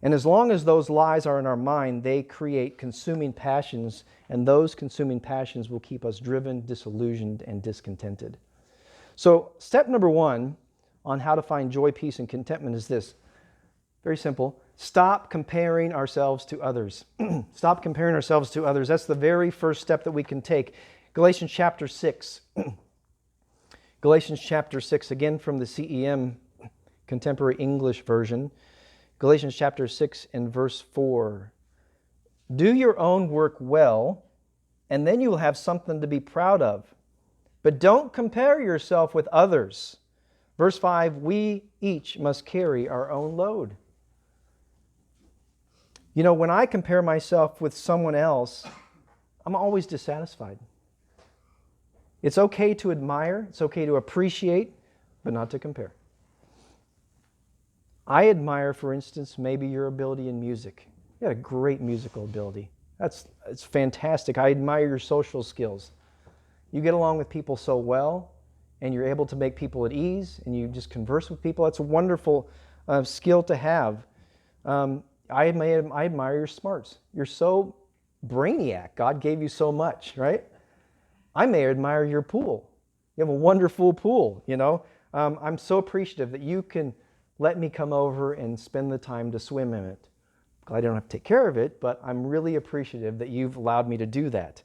Speaker 1: And as long as those lies are in our mind, they create consuming passions, and those consuming passions will keep us driven, disillusioned, and discontented. So step number 1 on how to find joy, peace, and contentment is this. Very simple. Stop comparing ourselves to others. Stop comparing ourselves to others. That's the very first step that we can take. Galatians chapter 6. Galatians chapter 6, again from the CEM, Contemporary English Version. Galatians chapter 6 and verse 4. Do your own work well, and then you will have something to be proud of. But don't compare yourself with others. Verse 5, we each must carry our own load. When I compare myself with someone else, I'm always dissatisfied. It's okay to admire, it's okay to appreciate, but not to compare. I admire, for instance, maybe your ability in music. You got a great musical ability. It's fantastic. I admire your social skills. You get along with people so well, and you're able to make people at ease, and you just converse with people. That's a wonderful skill to have. I admire your smarts. You're so brainiac. God gave you so much, right? I may admire your pool. You have a wonderful pool, you know. I'm so appreciative that you can let me come over and spend the time to swim in it. Glad I don't have to take care of it, but I'm really appreciative that you've allowed me to do that.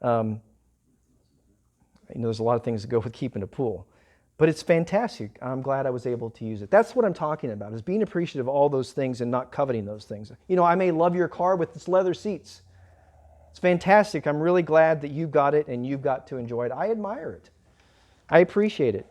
Speaker 1: There's a lot of things that go with keeping a pool. But it's fantastic. I'm glad I was able to use it. That's what I'm talking about, is being appreciative of all those things and not coveting those things. I may love your car with its leather seats. It's fantastic. I'm really glad that you got it and you've got to enjoy it. I admire it. I appreciate it.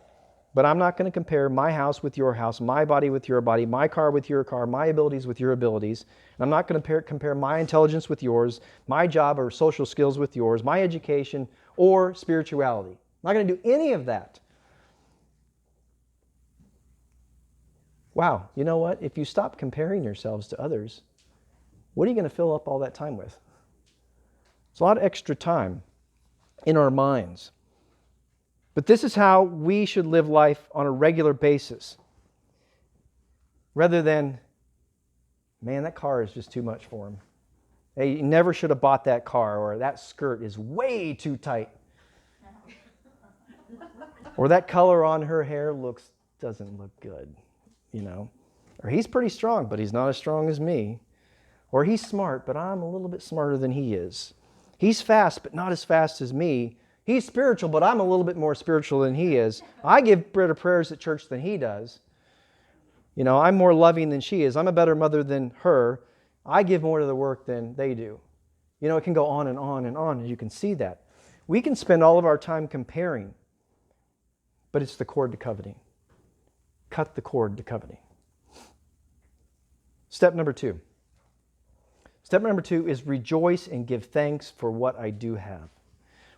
Speaker 1: But I'm not going to compare my house with your house, my body with your body, my car with your car, my abilities with your abilities. And I'm not going to compare my intelligence with yours, my job or social skills with yours, my education or spirituality. I'm not going to do any of that. Wow, you know what? If you stop comparing yourselves to others, what are you going to fill up all that time with? It's a lot of extra time in our minds. But this is how we should live life on a regular basis. Rather than, man, that car is just too much for him. Hey, you never should have bought that car, or that skirt is way too tight. Or that color on her hair doesn't look good, Or he's pretty strong, but he's not as strong as me. Or he's smart, but I'm a little bit smarter than he is. He's fast, but not as fast as me. He's spiritual, but I'm a little bit more spiritual than he is. I give better prayers at church than he does. I'm more loving than she is. I'm a better mother than her. I give more to the work than they do. It can go on and on and on, and you can see that. We can spend all of our time comparing, but it's the cord to coveting. Cut the cord to coveting. Step number 2. Step number 2 is rejoice and give thanks for what I do have.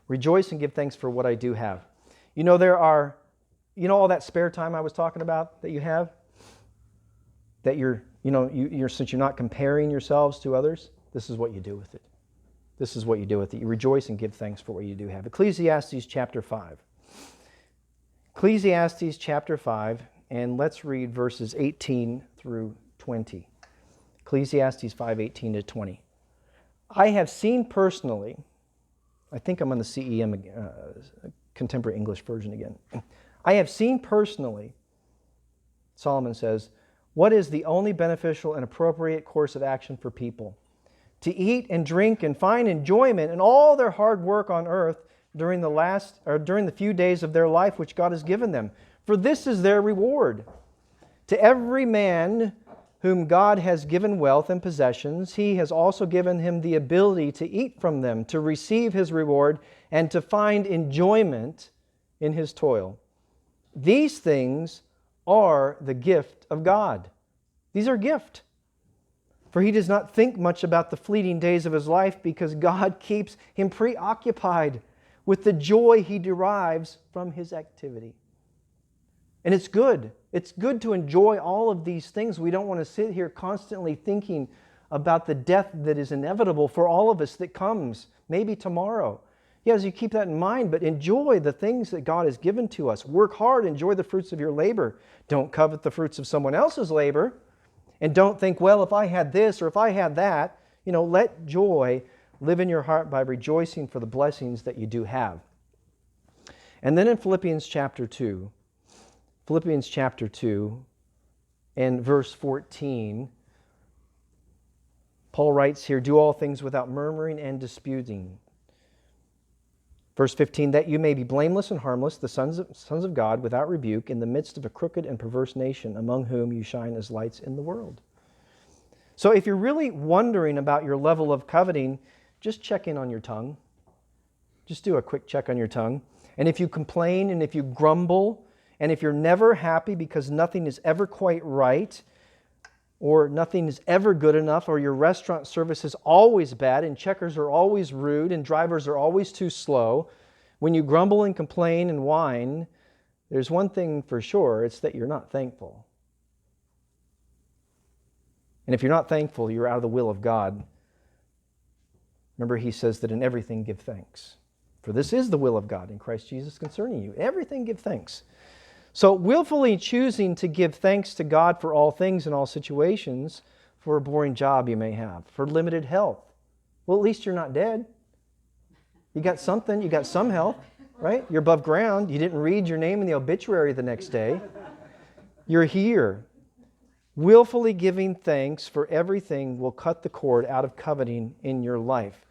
Speaker 1: Rejoice and give thanks for what I do have. All that spare time I was talking about that you have? That since you're not comparing yourselves to others, this is what you do with it. This is what you do with it. You rejoice and give thanks for what you do have. Ecclesiastes chapter 5. Ecclesiastes chapter 5, and let's read verses 18 through 20. Ecclesiastes 5, 18 to 20. I have seen personally, I think I'm on the CEM, Contemporary English Version again. I have seen personally, Solomon says, what is the only beneficial and appropriate course of action for people? To eat and drink and find enjoyment in all their hard work on earth during the few days of their life which God has given them. For this is their reward. To every man whom God has given wealth and possessions, He has also given him the ability to eat from them, to receive his reward, and to find enjoyment in his toil. These things are the gift of God. These are gift. For he does not think much about the fleeting days of his life, because God keeps him preoccupied with the joy he derives from his activity. And it's good. It's good to enjoy all of these things. We don't want to sit here constantly thinking about the death that is inevitable for all of us that comes, maybe tomorrow. Yes, you keep that in mind, but enjoy the things that God has given to us. Work hard, enjoy the fruits of your labor. Don't covet the fruits of someone else's labor. And don't think, well, if I had this or if I had that, let joy live in your heart by rejoicing for the blessings that you do have. And then in Philippians chapter 2 and verse 14, Paul writes here, do all things without murmuring and disputing. Verse 15, that you may be blameless and harmless, the sons of God, without rebuke, in the midst of a crooked and perverse nation, among whom you shine as lights in the world. So if you're really wondering about your level of coveting, just check in on your tongue. Just do a quick check on your tongue. And if you complain and if you grumble, and if you're never happy because nothing is ever quite right, or nothing is ever good enough, or your restaurant service is always bad, and checkers are always rude, and drivers are always too slow, when you grumble and complain and whine, there's one thing for sure, it's that you're not thankful. And if you're not thankful, you're out of the will of God. Remember, he says that in everything give thanks. For this is the will of God in Christ Jesus concerning you. Everything give thanks. So willfully choosing to give thanks to God for all things in all situations, for a boring job you may have, for limited health, Well, at least you're not dead. You got something, you got some health, right? You're above ground. You didn't read your name in the obituary the next day. You're here. Willfully giving thanks for everything will cut the cord out of coveting in your life.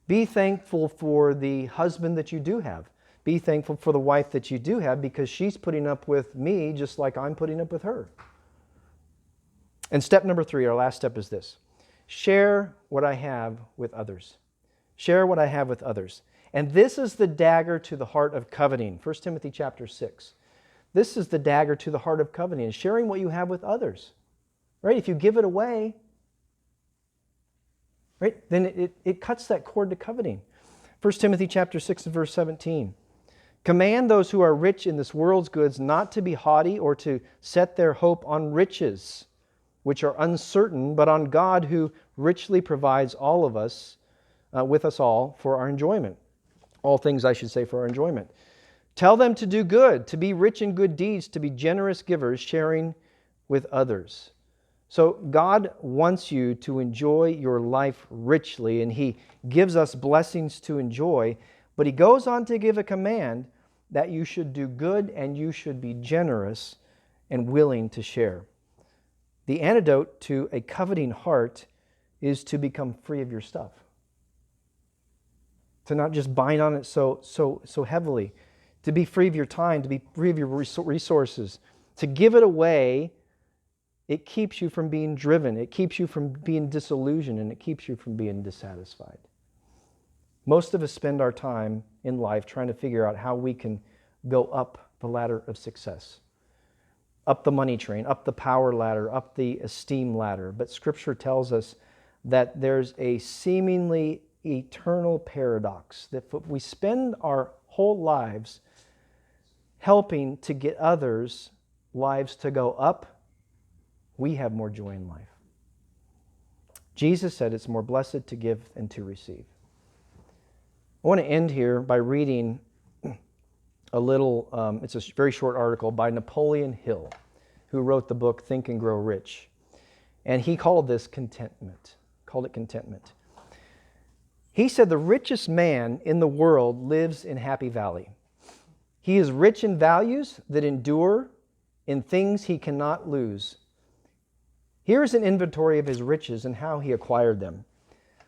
Speaker 1: Be thankful for the husband that you do have. Be thankful for the wife that you do have, because she's putting up with me just like I'm putting up with her. And step number 3, our last step, is this. Share what I have with others. Share what I have with others. And this is the dagger to the heart of coveting. 1 Timothy chapter 6. This is the dagger to the heart of coveting, sharing what you have with others. Right? If you give it away, right, then it cuts that cord to coveting. 1 Timothy chapter 6 and verse 17. Command those who are rich in this world's goods not to be haughty or to set their hope on riches, which are uncertain, but on God who richly provides all of us, with us all, for our enjoyment. All things, I should say, for our enjoyment. Tell them to do good, to be rich in good deeds, to be generous givers, sharing with others. So God wants you to enjoy your life richly, and He gives us blessings to enjoy, but He goes on to give a command that you should do good and you should be generous and willing to share. The antidote to a coveting heart is to become free of your stuff. To not just bind on it so heavily. To be free of your time, to be free of your resources. To give it away, it keeps you from being driven. It keeps you from being disillusioned, and it keeps you from being dissatisfied. Most of us spend our time in life trying to figure out how we can go up the ladder of success. Up the money train, up the power ladder, up the esteem ladder. But Scripture tells us that there's a seemingly eternal paradox, that if we spend our whole lives helping to get others' lives to go up, we have more joy in life. Jesus said it's more blessed to give than to receive. I want to end here by reading a little, it's a very short article by Napoleon Hill, who wrote the book Think and Grow Rich. And he called this contentment, He said the richest man in the world lives in Happy Valley. He is rich in values that endure, in things he cannot lose. Here is an inventory of his riches and how he acquired them.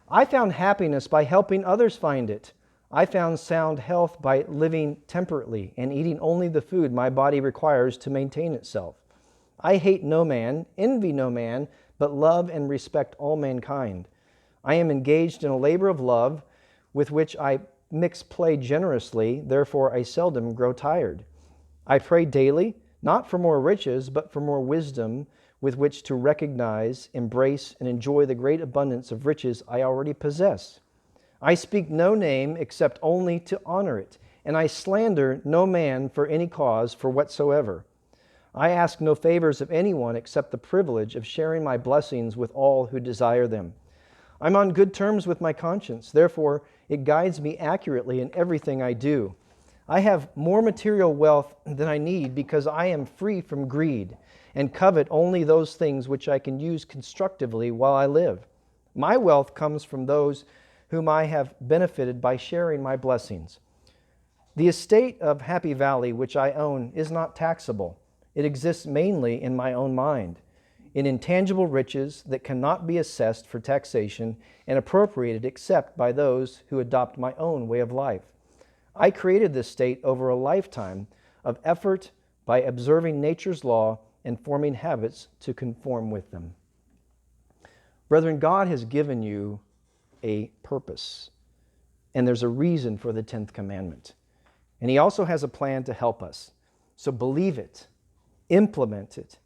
Speaker 1: I found happiness by helping others find it. I found sound health by living temperately and eating only the food my body requires to maintain itself. I hate no man, envy no man, but love and respect all mankind. I am engaged in a labor of love with which I mix play generously, therefore I seldom grow tired. I pray daily, not for more riches, but for more wisdom with which to recognize, embrace, and enjoy the great abundance of riches I already possess. I speak no name except only to honor it, and I slander no man for any cause for whatsoever. I ask no favors of anyone except the privilege of sharing my blessings with all who desire them. I'm on good terms with my conscience, therefore it guides me accurately in everything I do. I have more material wealth than I need because I am free from greed and covet only those things which I can use constructively while I live. My wealth comes from those whom I have benefited by sharing my blessings. The estate of Happy Valley, which I own, is not taxable. It exists mainly in my own mind, in intangible riches that cannot be assessed for taxation and appropriated except by those who adopt my own way of life. I created this state over a lifetime of effort by observing nature's law and forming habits to conform with them. Brethren, God has given you a purpose, and there's a reason for the 10th commandment. And He also has a plan to help us. So believe it, implement it,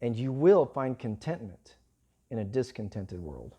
Speaker 1: and you will find contentment in a discontented world.